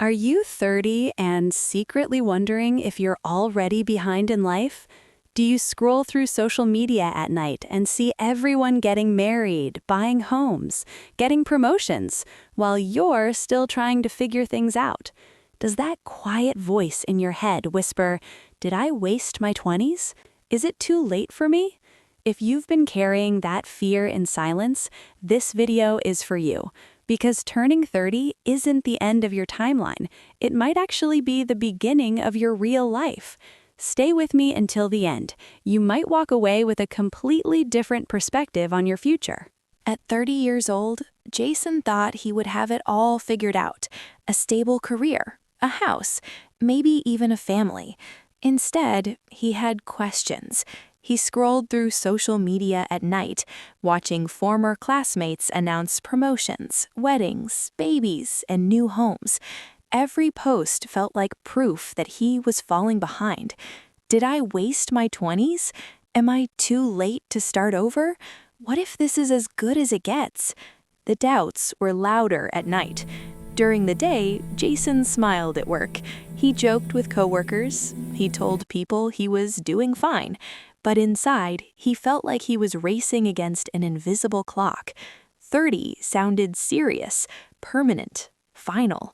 Are you 30 and secretly wondering if you're already behind in life? Do you scroll through social media at night and see everyone getting married, buying homes, getting promotions, while you're still trying to figure things out? Does that quiet voice in your head whisper, "Did I waste my 20s? Is it too late for me?" If you've been carrying that fear in silence, this video is for you. Because turning 30 isn't the end of your timeline. It might actually be the beginning of your real life. Stay with me until the end. You might walk away with a completely different perspective on your future. At 30 years old, Jason thought he would have it all figured out: a stable career, a house, maybe even a family. Instead, he had questions. He scrolled through social media at night, watching former classmates announce promotions, weddings, babies, and new homes. Every post felt like proof that he was falling behind. Did I waste my 20s? Am I too late to start over? What if this is as good as it gets? The doubts were louder at night. During the day, Jason smiled at work. He joked with coworkers. He told people he was doing fine. But inside, he felt like he was racing against an invisible clock. 30 sounded serious, permanent, final.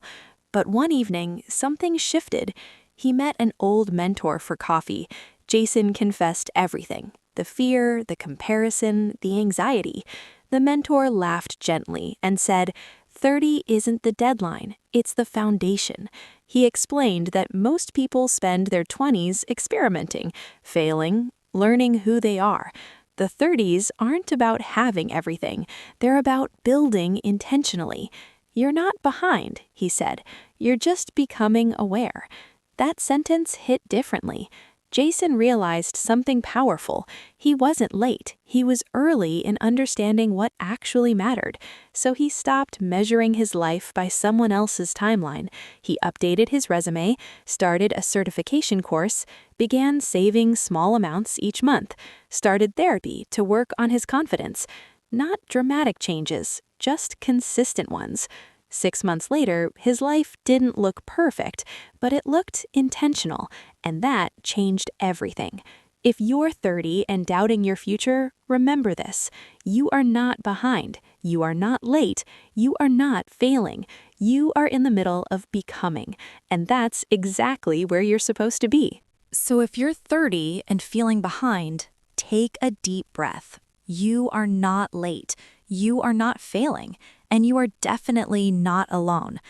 But one evening, something shifted. He met an old mentor for coffee. Jason confessed everything: the fear, the comparison, the anxiety. The mentor laughed gently and said, 30 isn't the deadline, it's the foundation. He explained that most people spend their 20s experimenting, failing, learning who they are. The 30s aren't about having everything. They're about building intentionally. You're not behind, he said. You're just becoming aware. That sentence hit differently. Jason realized something powerful. He wasn't late. He was early in understanding what actually mattered. So he stopped measuring his life by someone else's timeline. He updated his resume, started a certification course, began saving small amounts each month, started therapy to work on his confidence. Not dramatic changes, just consistent ones. 6 months later, his life didn't look perfect, but it looked intentional, and that changed everything. If you're 30 and doubting your future, remember this: you are not behind, you are not late, you are not failing. You are in the middle of becoming, and that's exactly where you're supposed to be. So if you're 30 and feeling behind, take a deep breath. You are not late, you are not failing, and you are definitely not alone.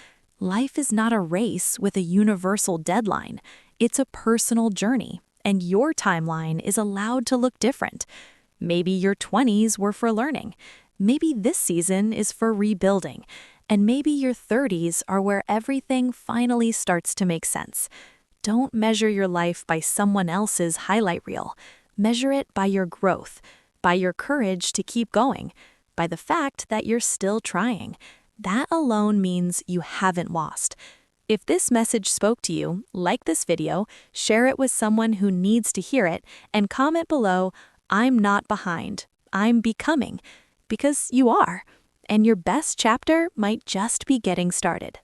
Life is not a race with a universal deadline. It's a personal journey, and your timeline is allowed to look different. Maybe your 20s were for learning. Maybe this season is for rebuilding. And maybe your 30s are where everything finally starts to make sense. Don't measure your life by someone else's highlight reel. Measure it by your growth, by your courage to keep going, by the fact that you're still trying. That alone means you haven't lost. If this message spoke to you, like this video, share it with someone who needs to hear it, and comment below, "I'm not behind, I'm becoming," because you are, and your best chapter might just be getting started.